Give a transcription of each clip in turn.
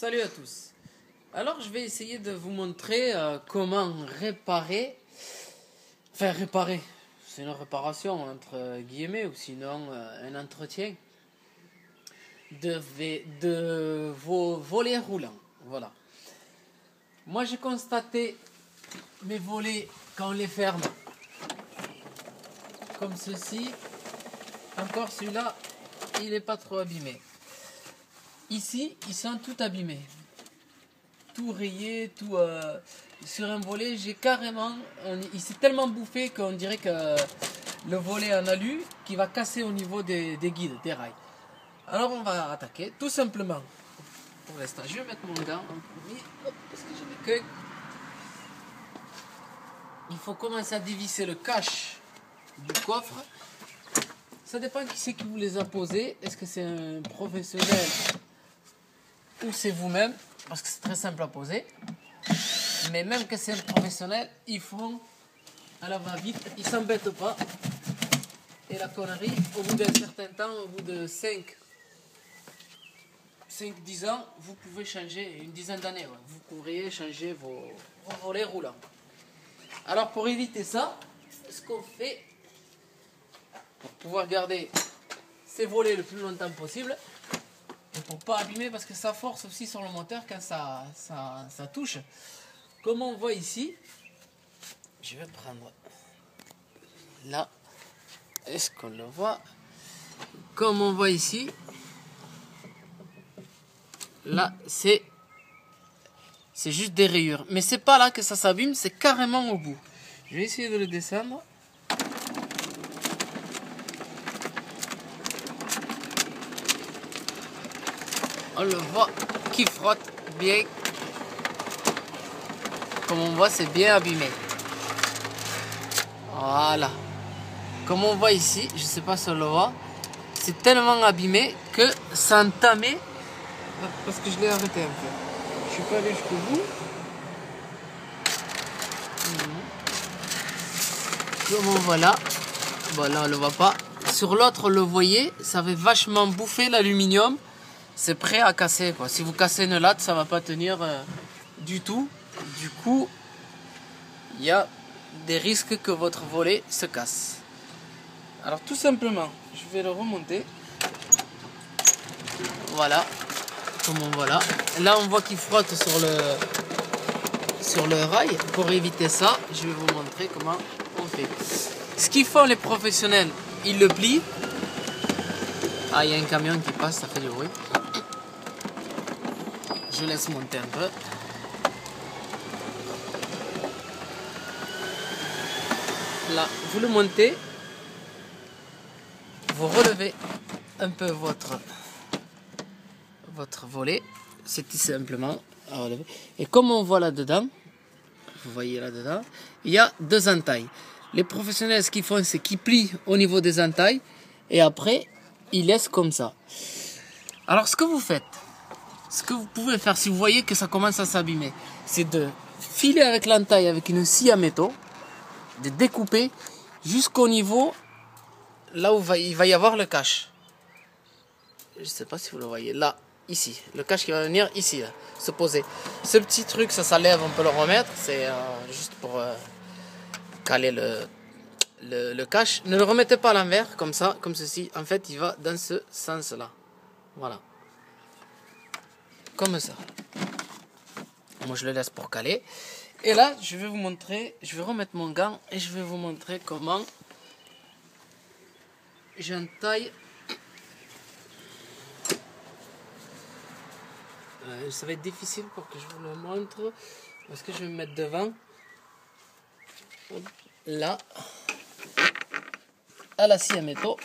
Salut à tous. Alors je vais essayer de vous montrer comment réparer, c'est une réparation entre guillemets ou sinon un entretien de vos volets roulants. Voilà. Moi j'ai constaté mes volets quand on les ferme comme ceci. Encore celui-là, il n'est pas trop abîmé. Ici, ils sont tout abîmés. Tout rayé, tout sur un volet, j'ai carrément, il s'est tellement bouffé qu'on dirait que le volet en alu qui va casser au niveau des guides, des rails. Alors on va attaquer, tout simplement. Pour l'instant, je vais mettre mon gant en premier, parce que j'ai des queues. Il faut commencer à dévisser le cache du coffre. Ça dépend qui c'est qui vous les a posés. Est-ce que c'est un professionnel ou c'est vous-même? Parce que c'est très simple à poser. Mais même que c'est un professionnel, ils font à la va-vite, ils s'embêtent pas. Et la connerie, au bout d'un certain temps, au bout de 5-10 ans, vous pouvez changer, une dizaine d'années, ouais, vous pourriez changer vos volets roulants. Alors pour éviter ça, ce qu'on fait, pour pouvoir garder ces volets le plus longtemps possible, et pour pas abîmer, parce que ça force aussi sur le moteur quand ça touche. Comme on voit ici, je vais prendre là, est-ce qu'on le voit? Comme on voit ici, là c'est juste des rayures, mais c'est pas là que ça s'abîme, c'est carrément au bout. Je vais essayer de le descendre. On le voit qui frotte bien. Comme on voit, c'est bien abîmé. Voilà. Comme on voit ici, je ne sais pas si on le voit, c'est tellement abîmé que ça entamait. Parce que je l'ai arrêté un peu. Je ne suis pas allé jusqu'au bout. Comme on voit là. Bon, là on ne le voit pas. Sur l'autre, le voyez, ça avait vachement bouffé l'aluminium. C'est prêt à casser, quoi. Si vous cassez une latte, ça va pas tenir du tout. Du coup, il y a des risques que votre volet se casse. Alors tout simplement, je vais le remonter. Voilà, comme on voit là. Là, on voit qu'il frotte sur le rail. Pour éviter ça, je vais vous montrer comment on fait. Ce qu'ils font les professionnels, ils le plient. Ah, il y a un camion qui passe, ça fait du bruit. Je laisse monter un peu. Là, vous le montez. Vous relevez un peu votre volet. C'est tout simplement à relever. Et comme on voit là-dedans, vous voyez là-dedans, il y a deux entailles. Les professionnels, ce qu'ils font, c'est qu'ils plient au niveau des entailles. Et après, ils laissent comme ça. Alors, ce que vous faites, ce que vous pouvez faire si vous voyez que ça commence à s'abîmer, c'est de filer avec l'entaille avec une scie à métaux, de découper jusqu'au niveau là où il va y avoir le cache. Je ne sais pas si vous le voyez, là, ici, le cache qui va venir ici, là, se poser. Ce petit truc, ça lève, on peut le remettre, c'est juste pour caler le cache. Ne le remettez pas à l'envers, comme ça, comme ceci. En fait, il va dans ce sens-là. Voilà. Comme ça. Moi je le laisse pour caler. Et là je vais vous montrer, je vais remettre mon gant et je vais vous montrer comment j'entaille. Ça va être difficile pour que je vous le montre parce que je vais me mettre devant. Là, à la scie à métaux.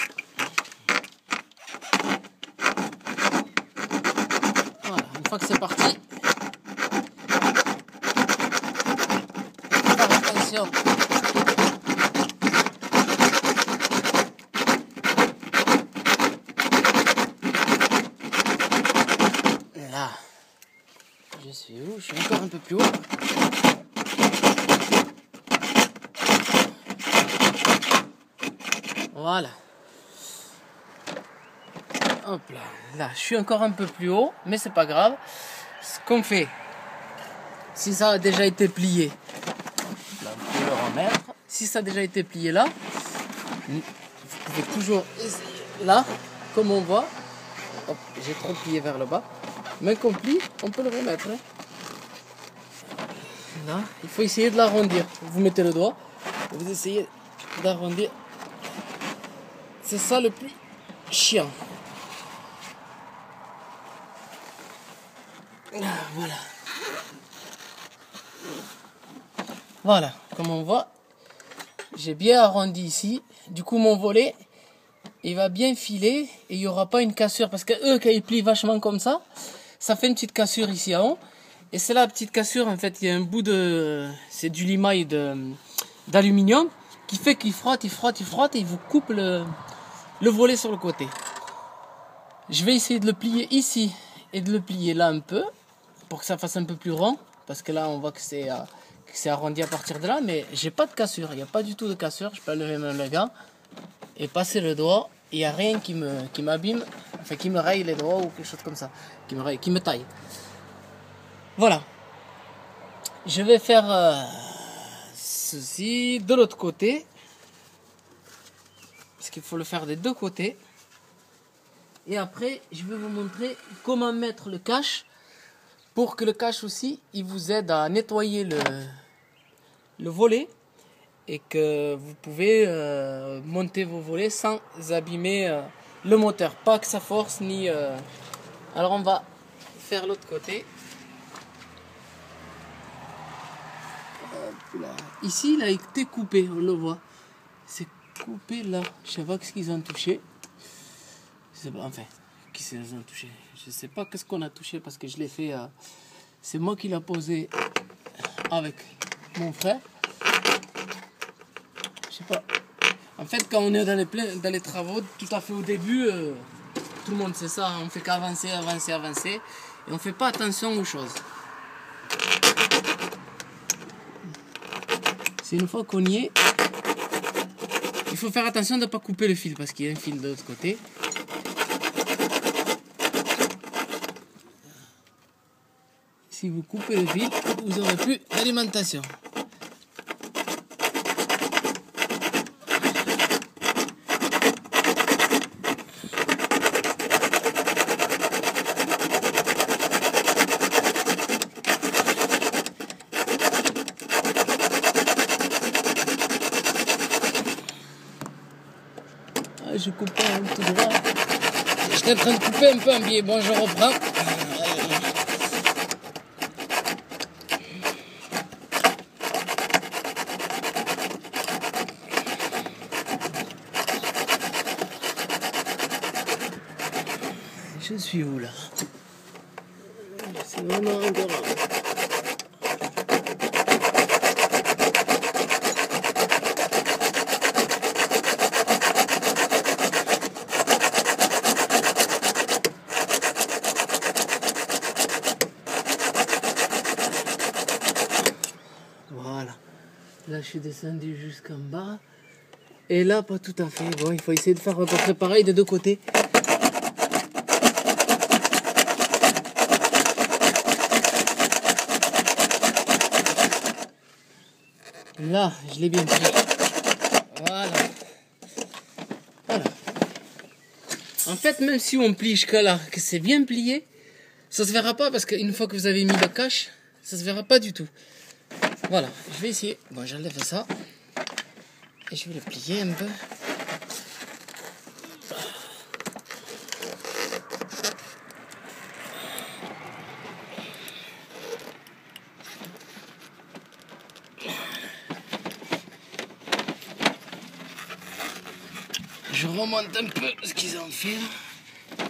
Voilà, une fois que c'est parti. Attention. Là, je suis où? Je suis encore un peu plus haut. Voilà. Hop là, là, je suis encore un peu plus haut, mais c'est pas grave. ce qu'on fait, si ça a déjà été plié, là, vous pouvez le remettre. Si ça a déjà été plié là, vous pouvez toujours essayer là, comme on voit. Hop, j'ai trop plié vers le bas. Main qu'on plie, on peut le remettre. Hein. Là, il faut essayer de l'arrondir. Vous mettez le doigt, et vous essayez d'arrondir. C'est ça le plus chiant. Voilà. Voilà, comme on voit, j'ai bien arrondi ici. Du coup, mon volet, il va bien filer et il n'y aura pas une cassure. Parce que eux, quand ils plient vachement comme ça fait une petite cassure ici en haut. Et c'est la petite cassure, en fait, il y a un bout de... C'est du limaille d'aluminium qui fait qu'il frotte et il vous coupe le volet sur le côté. Je vais essayer de le plier ici et de le plier là un peu pour que ça fasse un peu plus rond. Parce que là, on voit que c'est arrondi à partir de là, mais j'ai pas de cassure, il n'y a pas du tout de cassure. Je peux lever même le gant et passer le doigt, il n'y a rien qui m'abîme, enfin qui me raye les doigts ou quelque chose comme ça, qui me taille. Voilà. Je vais faire ceci de l'autre côté, parce qu'il faut le faire des deux côtés. Et après, je vais vous montrer comment mettre le cache, pour que le cache aussi, il vous aide à nettoyer le volet et que vous pouvez monter vos volets sans abîmer le moteur. Pas que ça force ni... Alors on va faire l'autre côté. Là. Ici, il a été coupé, on le voit. C'est coupé là. Je sais pas ce qu'ils ont touché. Je sais pas, enfin, qui c'est ont touché. Je sais pas qu'est-ce qu'on a touché parce que je l'ai fait. C'est moi qui l'ai posé avec mon frère. Je sais pas. En fait, quand on est dans les travaux, tout à fait au début, tout le monde sait ça. On fait qu'avancer, et on fait pas attention aux choses. C'est une fois qu'on y est, il faut faire attention de ne pas couper le fil parce qu'il y a un fil de l'autre côté. Si vous coupez le fil, vous n'aurez plus d'alimentation. Je coupe un tout droit. J'étais en train de couper un peu un biais. Bon, je reprends. Je suis où là? C'est vraiment encore. Voilà. Là, je suis descendu jusqu'en bas. Et là, pas tout à fait. Bon, il faut essayer de faire à peu près pareil des deux côtés. Là, je l'ai bien pris. Voilà. Voilà. En fait, même si on plie jusqu'à là, que c'est bien plié, ça se verra pas parce qu'une fois que vous avez mis le cache, ça se verra pas du tout. Voilà, je vais essayer. Bon, j'enlève ça. Et je vais le plier un peu. Je remonte un peu ce qu'ils ont fait là.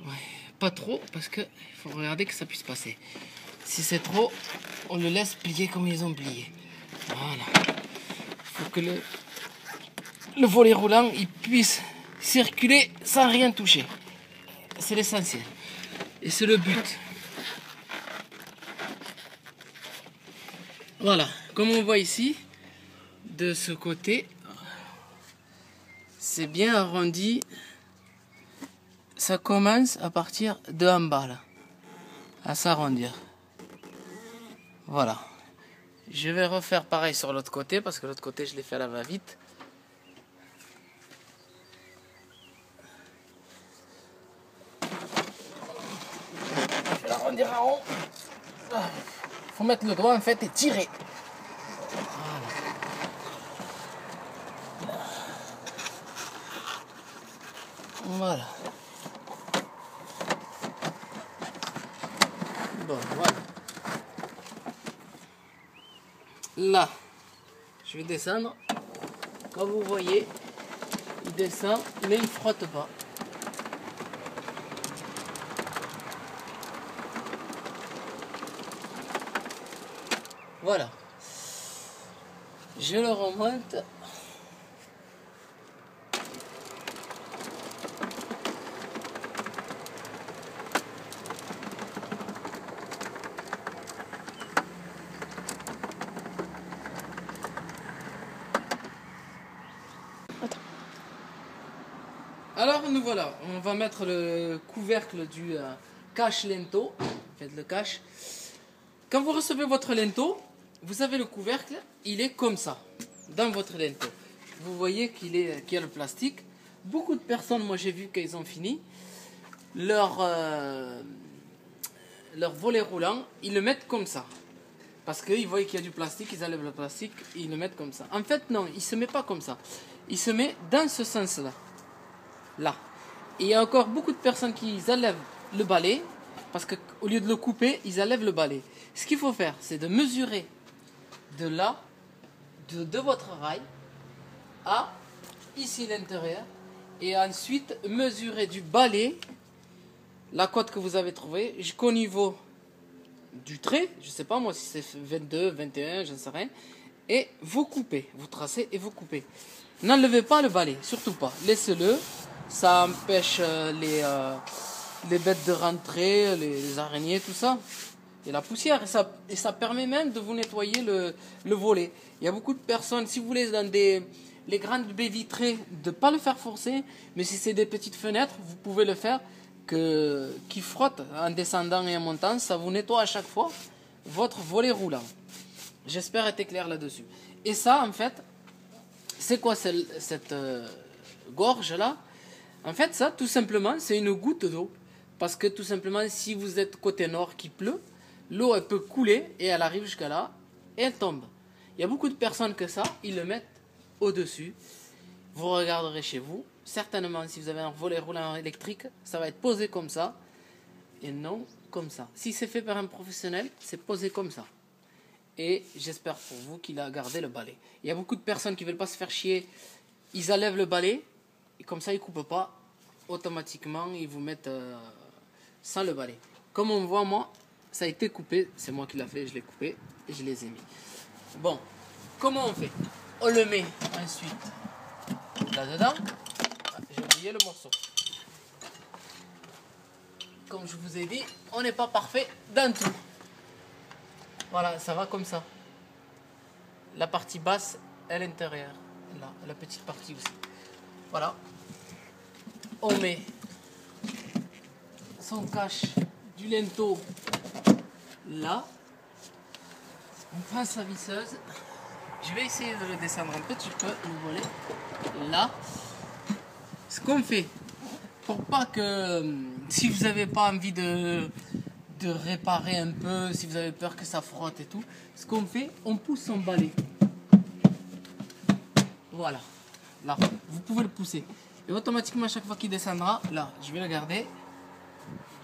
Ouais, pas trop parce que il faut regarder que ça puisse passer. Si c'est trop, on le laisse plier comme ils ont plié. Voilà. Il faut que le volet roulant il puisse circuler sans rien toucher. C'est l'essentiel. Et c'est le but. Voilà. Comme on voit ici, de ce côté, c'est bien arrondi. Ça commence à partir de en bas là. à s'arrondir. Voilà. Je vais refaire pareil sur l'autre côté parce que l'autre côté je l'ai fait à la va-vite. Je vais l'arrondir en haut. Il faut mettre le doigt en fait et tirer. Voilà. Bon, voilà. Là, je vais descendre. Comme vous voyez, il descend, mais il ne frotte pas. Voilà. Je le remonte. Alors nous voilà, on va mettre le couvercle du cache lento. Faites le cache. Quand vous recevez votre lento, vous avez le couvercle, il est comme ça, dans votre lento. Vous voyez qu'il y a le plastique. Beaucoup de personnes, moi j'ai vu qu'ils ont fini leur volet roulant, ils le mettent comme ça. Parce qu'ils voient qu'il y a du plastique, ils enlèvent le plastique, ils le mettent comme ça. En fait non, il ne se met pas comme ça. Il se met dans ce sens-là. Là. Et il y a encore beaucoup de personnes qui enlèvent le balai, parce qu'au lieu de le couper, ils enlèvent le balai. Ce qu'il faut faire, c'est de mesurer de là, de votre rail, à ici l'intérieur, et ensuite mesurer du balai, la cote que vous avez trouvée, jusqu'au niveau du trait, je ne sais pas moi si c'est 22, 21, je ne sais rien, et vous coupez, vous tracez et vous coupez. N'enlevez pas le balai, surtout pas, laissez-le. Ça empêche les bêtes de rentrer, les araignées, tout ça. Et la poussière. Et ça permet même de vous nettoyer le volet. Il y a beaucoup de personnes, si vous voulez, dans les grandes baies vitrées, de ne pas le faire forcer. Mais si c'est des petites fenêtres, vous pouvez le faire qui frotte en descendant et en montant. Ça vous nettoie à chaque fois votre volet roulant. J'espère être clair là-dessus. Et ça, en fait, c'est quoi cette gorge-là? En fait, ça, tout simplement, c'est une goutte d'eau. Parce que, tout simplement, si vous êtes côté nord qui pleut, l'eau, elle peut couler et elle arrive jusqu'à là et elle tombe. Il y a beaucoup de personnes que ça, ils le mettent au-dessus. Vous regarderez chez vous. Certainement, si vous avez un volet roulant électrique, ça va être posé comme ça et non comme ça. Si c'est fait par un professionnel, c'est posé comme ça. Et j'espère pour vous qu'il a gardé le balai. Il y a beaucoup de personnes qui ne veulent pas se faire chier. Ils enlèvent le balai. Et comme ça, ils ne coupent pas. Automatiquement, ils vous mettent sans le balai. Comme on voit, moi, ça a été coupé. C'est moi qui l'ai fait, je l'ai coupé et je les ai mis. Bon, comment on fait? On le met ensuite là-dedans. Ah, j'ai oublié le morceau. Comme je vous ai dit, on n'est pas parfait dans tout. Voilà, ça va comme ça. La partie basse à l'intérieur. Là, la petite partie aussi. Voilà. On met son cache du lento là. On prend sa visseuse. Je vais essayer de le descendre un petit peu, le volet. Là. Ce qu'on fait, pour pas que, si vous n'avez pas envie de réparer un peu, si vous avez peur que ça frotte et tout, ce qu'on fait, on pousse son balai. Voilà. Là, vous pouvez le pousser. Et automatiquement, à chaque fois qu'il descendra, là, je vais le garder.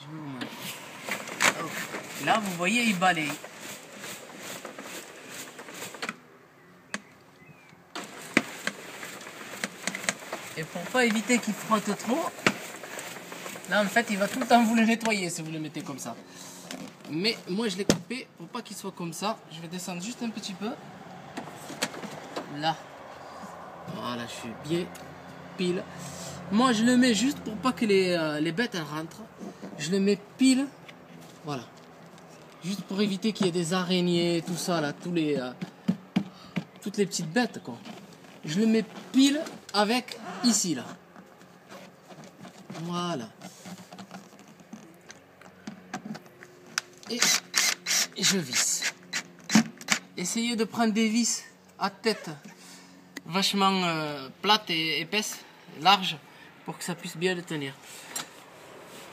Je vais vous mettre. Là, vous voyez, il balaye. Et pour pas éviter qu'il frotte trop, là, en fait, il va tout le temps vous le nettoyer si vous le mettez comme ça. Mais moi, je l'ai coupé pour pas qu'il soit comme ça. Je vais descendre juste un petit peu. Là. Voilà, je suis bien pile. Moi, je le mets juste pour pas que les bêtes elles rentrent. Je le mets pile. Voilà. Juste pour éviter qu'il y ait des araignées, tout ça, là, toutes les petites bêtes, quoi. Je le mets pile avec ici, là. Voilà. et je visse. Essayez de prendre des vis à tête vachement plates et épaisses, larges, pour que ça puisse bien le tenir.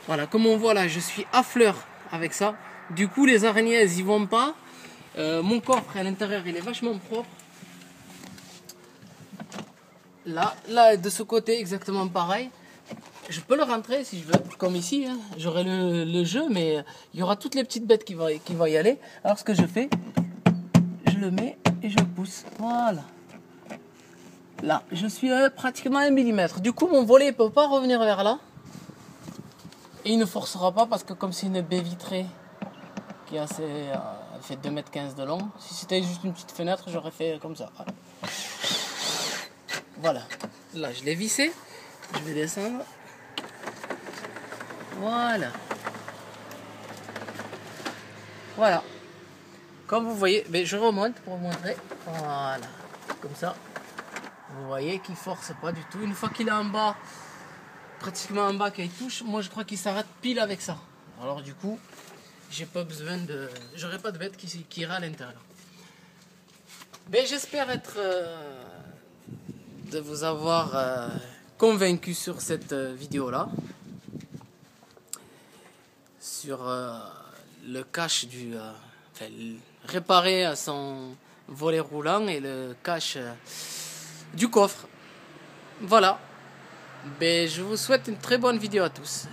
Voilà, comme on voit là, je suis à fleur avec ça. Du coup, les araignées, elles y vont pas. Mon coffre à l'intérieur, il est vachement propre. Là, de ce côté, exactement pareil. Je peux le rentrer si je veux, comme ici. Hein. J'aurai le jeu, mais il y aura toutes les petites bêtes qui vont y aller. Alors, ce que je fais, je le mets et je pousse. Voilà. Là, je suis pratiquement à 1 mm. Du coup, mon volet ne peut pas revenir vers là. Et il ne forcera pas parce que comme c'est une baie vitrée qui est assez, elle fait 2,15 m de long. Si c'était juste une petite fenêtre, j'aurais fait comme ça. Voilà. Là, je l'ai vissé. Je vais descendre. Voilà. Voilà. Comme vous voyez, mais je remonte pour vous montrer. Voilà. Comme ça. Vous voyez qu'il force pas du tout. Une fois qu'il est en bas, pratiquement en bas, qu'il touche, moi je crois qu'il s'arrête pile avec ça. Alors du coup, j'ai pas besoin de... J'aurai pas de bête qui ira à l'intérieur. Mais j'espère être... de vous avoir convaincu sur cette vidéo-là. Sur le cache du... enfin, réparer à son volet roulant et le cache du coffre. Voilà. Ben, je vous souhaite une très bonne vidéo à tous.